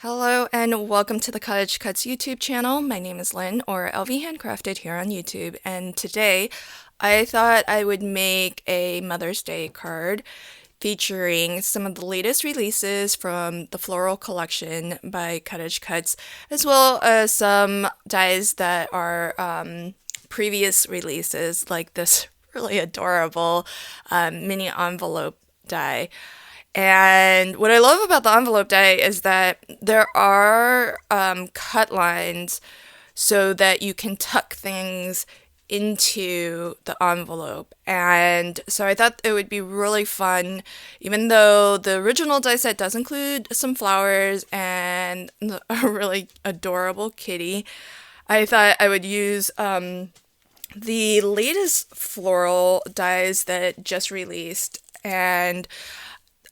Hello and welcome to the CottageCutz YouTube channel. My name is Lynn, or LV Handcrafted here on YouTube, and today I thought I would make a Mother's Day card featuring some of the latest releases from the floral collection by CottageCutz, as well as some dies that are previous releases, like this really adorable mini envelope die. And what I love about the envelope die is that there are cut lines so that you can tuck things into the envelope. And so I thought it would be really fun, even though the original die set does include some flowers and a really adorable kitty. I thought I would use the latest floral dies that just released, and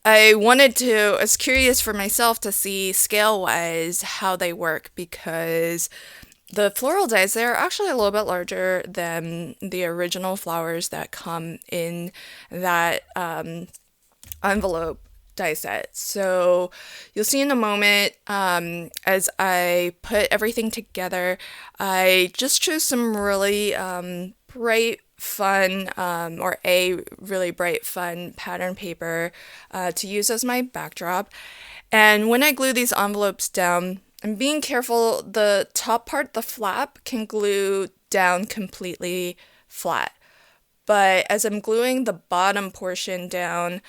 I was curious for myself to see scale-wise how they work, because the floral dies, they're actually a little bit larger than the original flowers that come in that envelope die set. So you'll see in a moment, as I put everything together, I just chose some really bright fun or a really bright fun pattern paper to use as my backdrop. And when I glue these envelopes down, I'm being careful. The top part, the flap, can glue down completely flat, but as I'm gluing the bottom portion down,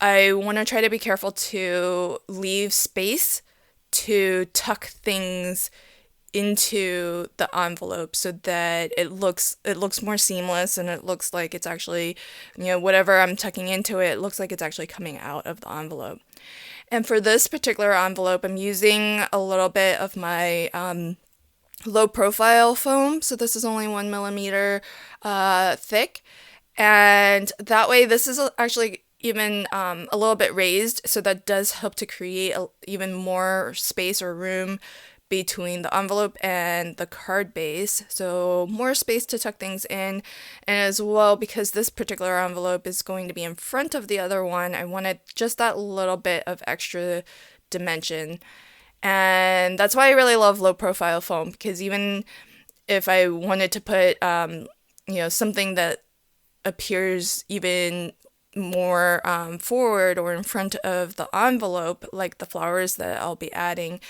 I want to try to be careful to leave space to tuck things into the envelope so that it looks more seamless, and it looks like it's actually, whatever I'm tucking into it, it looks like it's actually coming out of the envelope. And for this particular envelope, I'm using a little bit of my low profile foam. So this is only 1 millimeter thick, and that way this is actually even a little bit raised, so that does help to create even more space or room between the envelope and the card base, so more space to tuck things in. And as well, because this particular envelope is going to be in front of the other one, I wanted just that little bit of extra dimension. And that's why I really love low profile foam, because even if I wanted to put something that appears even more forward or in front of the envelope, like the flowers that I'll be adding,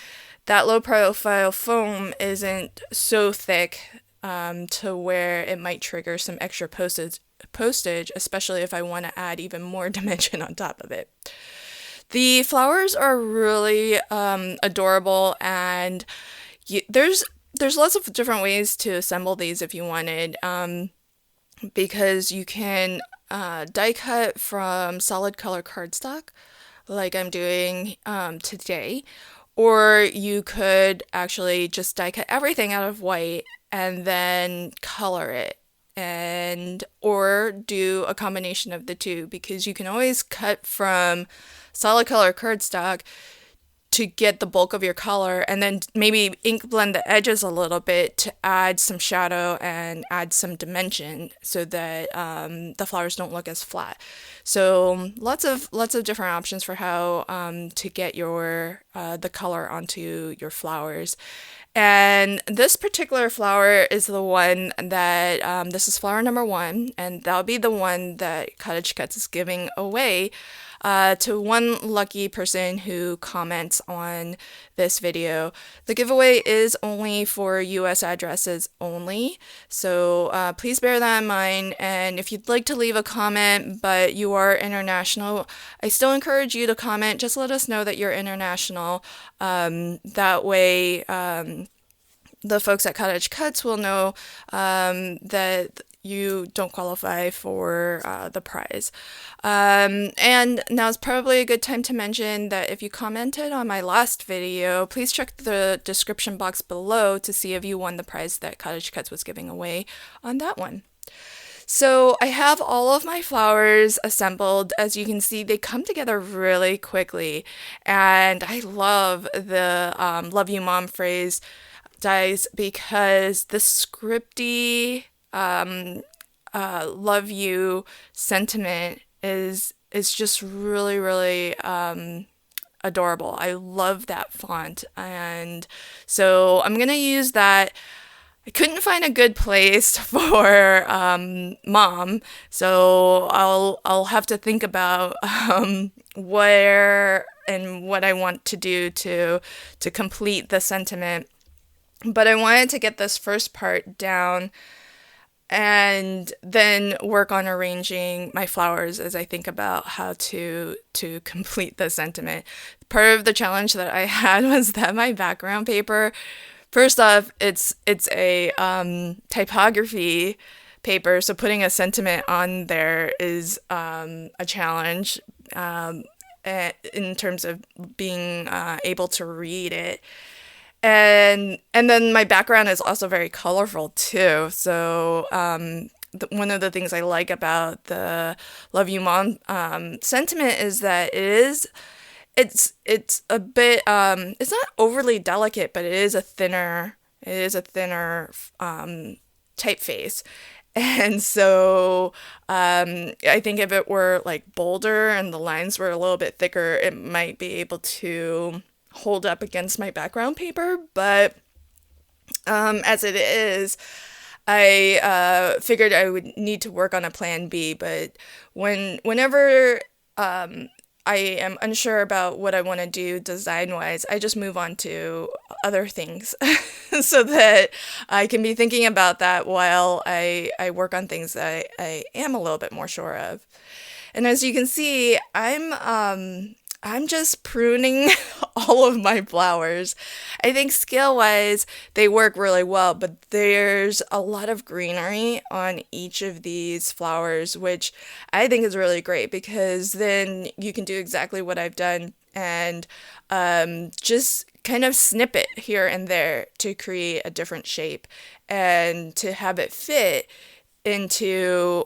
that low profile foam isn't so thick to where it might trigger some extra postage, especially if I want to add even more dimension on top of it. The flowers are really adorable, and there's lots of different ways to assemble these if you wanted, because you can die cut from solid color cardstock like I'm doing today, or you could actually just die cut everything out of white and then color it, or do a combination of the two, because you can always cut from solid color cardstock to get the bulk of your color, and then maybe ink blend the edges a little bit to add some shadow and add some dimension so that the flowers don't look as flat. So lots of different options for how to get your the color onto your flowers. And this particular flower is the one that, this is flower number 1, and that'll be the one that CottageCutz is giving away to one lucky person who comments on this video. The giveaway is only for US addresses only, so please bear that in mind. And if you'd like to leave a comment but you are international, I still encourage you to comment. Just let us know that you're international. That way the folks at CottageCutz will know that you don't qualify for the prize. And now is probably a good time to mention that if you commented on my last video, please check the description box below to see if you won the prize that CottageCutz was giving away on that one. So I have all of my flowers assembled. As you can see, they come together really quickly, and I love the love you mom phrase dies, because the scripty love you sentiment is just really adorable. I love that font. And so I'm going to use that. I couldn't find a good place for mom, so I'll have to think about where and what I want to do to complete the sentiment. But I wanted to get this first part down and then work on arranging my flowers as I think about how to complete the sentiment. Part of the challenge that I had was that my background paper, first off, it's a typography paper, so putting a sentiment on there is a challenge in terms of being able to read it. And then my background is also very colorful too. So one of the things I like about the Love You Mom sentiment is that it's a bit it's not overly delicate, but it is a thinner typeface. And so I think if it were like bolder and the lines were a little bit thicker, it might be able to hold up against my background paper. But as it is, I figured I would need to work on a plan B. But whenever I am unsure about what I want to do design-wise, I just move on to other things so that I can be thinking about that while I work on things that I am a little bit more sure of. And as you can see, I'm just pruning all of my flowers. I think scale-wise, they work really well, but there's a lot of greenery on each of these flowers, which I think is really great because then you can do exactly what I've done and just kind of snip it here and there to create a different shape and to have it fit into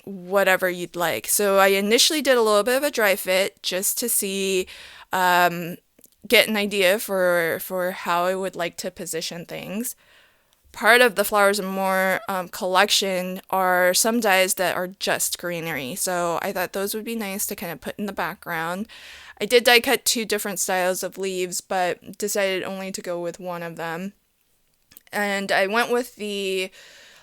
whatever you'd like. So I initially did a little bit of a dry fit just to see, get an idea for how I would like to position things. Part of the Flowers and More collection are some dies that are just greenery, so I thought those would be nice to kind of put in the background. I did die cut 2 different styles of leaves, but decided only to go with one of them. And I went with the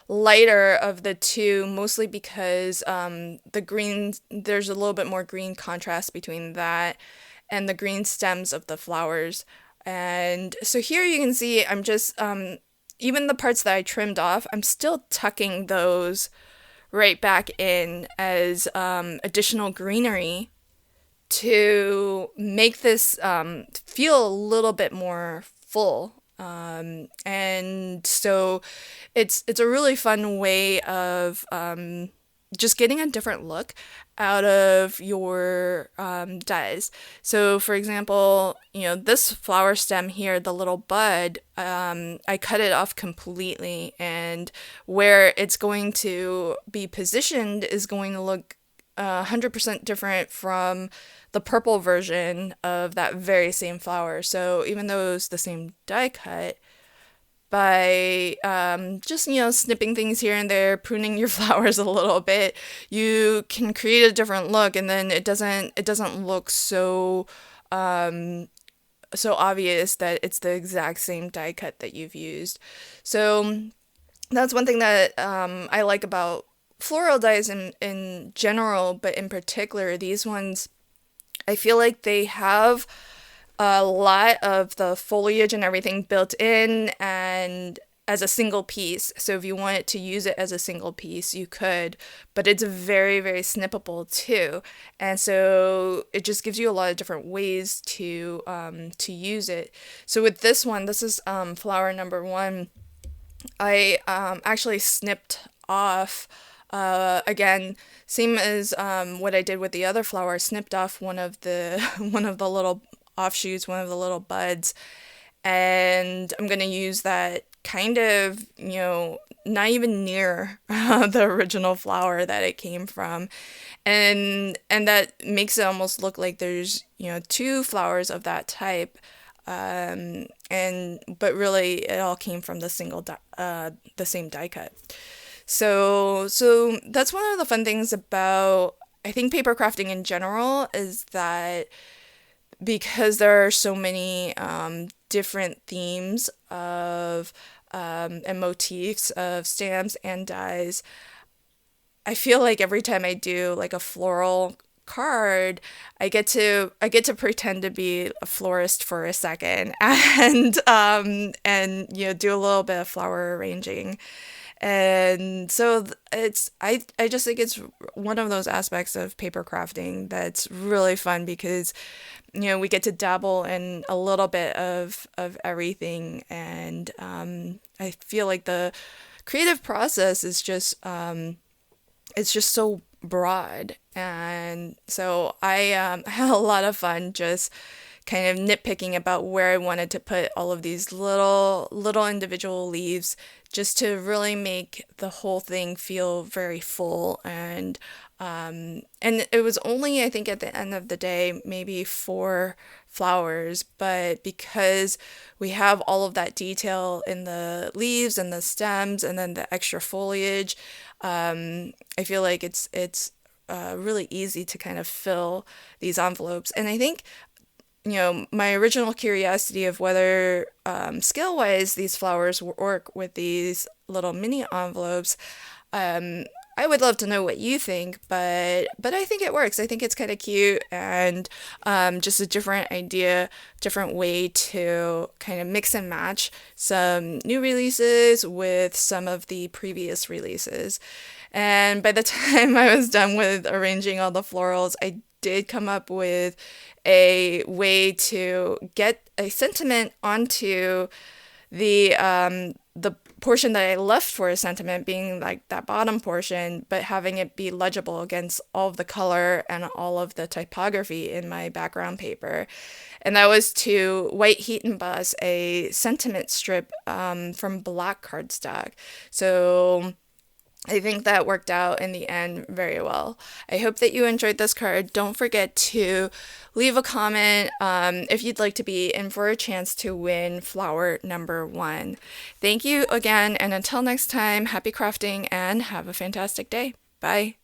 lighter of the 2, mostly because the green, there's a little bit more green contrast between that and the green stems of the flowers. And so here you can see I'm just, even the parts that I trimmed off, I'm still tucking those right back in as additional greenery to make this feel a little bit more full. And so it's a really fun way of just getting a different look out of your dies. So for example, this flower stem here, the little bud, I cut it off completely, and where it's going to be positioned is going to look 100% different from the purple version of that very same flower. So even though it was the same die cut, by just snipping things here and there, pruning your flowers a little bit, you can create a different look, and then it doesn't look so obvious that it's the exact same die cut that you've used. So that's one thing that I like about floral dies in general, but in particular these ones, I feel like they have a lot of the foliage and everything built in and as a single piece. So if you wanted to use it as a single piece, you could, but it's very, very snippable too. And so it just gives you a lot of different ways to use it. So with this one, this is flower number 1. I actually snipped off, again, same as what I did with the other flower, snipped off one of the little offshoots, one of the little buds, and I'm gonna use that kind of, not even near the original flower that it came from, and that makes it almost look like there's 2 flowers of that type, but really it all came from the same die cut. So that's one of the fun things about, I think, paper crafting in general, is that because there are so many different themes of and motifs of stamps and dies, I feel like every time I do like a floral card, I get to pretend to be a florist for a second and do a little bit of flower arranging. And so I just think it's one of those aspects of paper crafting that's really fun because we get to dabble in a little bit of everything, and I feel like the creative process is just it's just so broad. And so I had a lot of fun just kind of nitpicking about where I wanted to put all of these little individual leaves just to really make the whole thing feel very full. And it was only, I think, at the end of the day, maybe 4 flowers, but because we have all of that detail in the leaves and the stems and then the extra foliage, I feel like it's really easy to kind of fill these envelopes. And I think my original curiosity of whether scale-wise these flowers work with these little mini envelopes, I would love to know what you think, but I think it works. I think it's kind of cute and just a different idea, different way to kind of mix and match some new releases with some of the previous releases. And by the time I was done with arranging all the florals, I did come up with a way to get a sentiment onto the portion that I left for a sentiment being like that bottom portion, but having it be legible against all of the color and all of the typography in my background paper. And that was to white heat emboss a sentiment strip from black cardstock. So I think that worked out in the end very well. I hope that you enjoyed this card. Don't forget to leave a comment if you'd like to be in for a chance to win flower number 1. Thank you again, and until next time, happy crafting and have a fantastic day. Bye.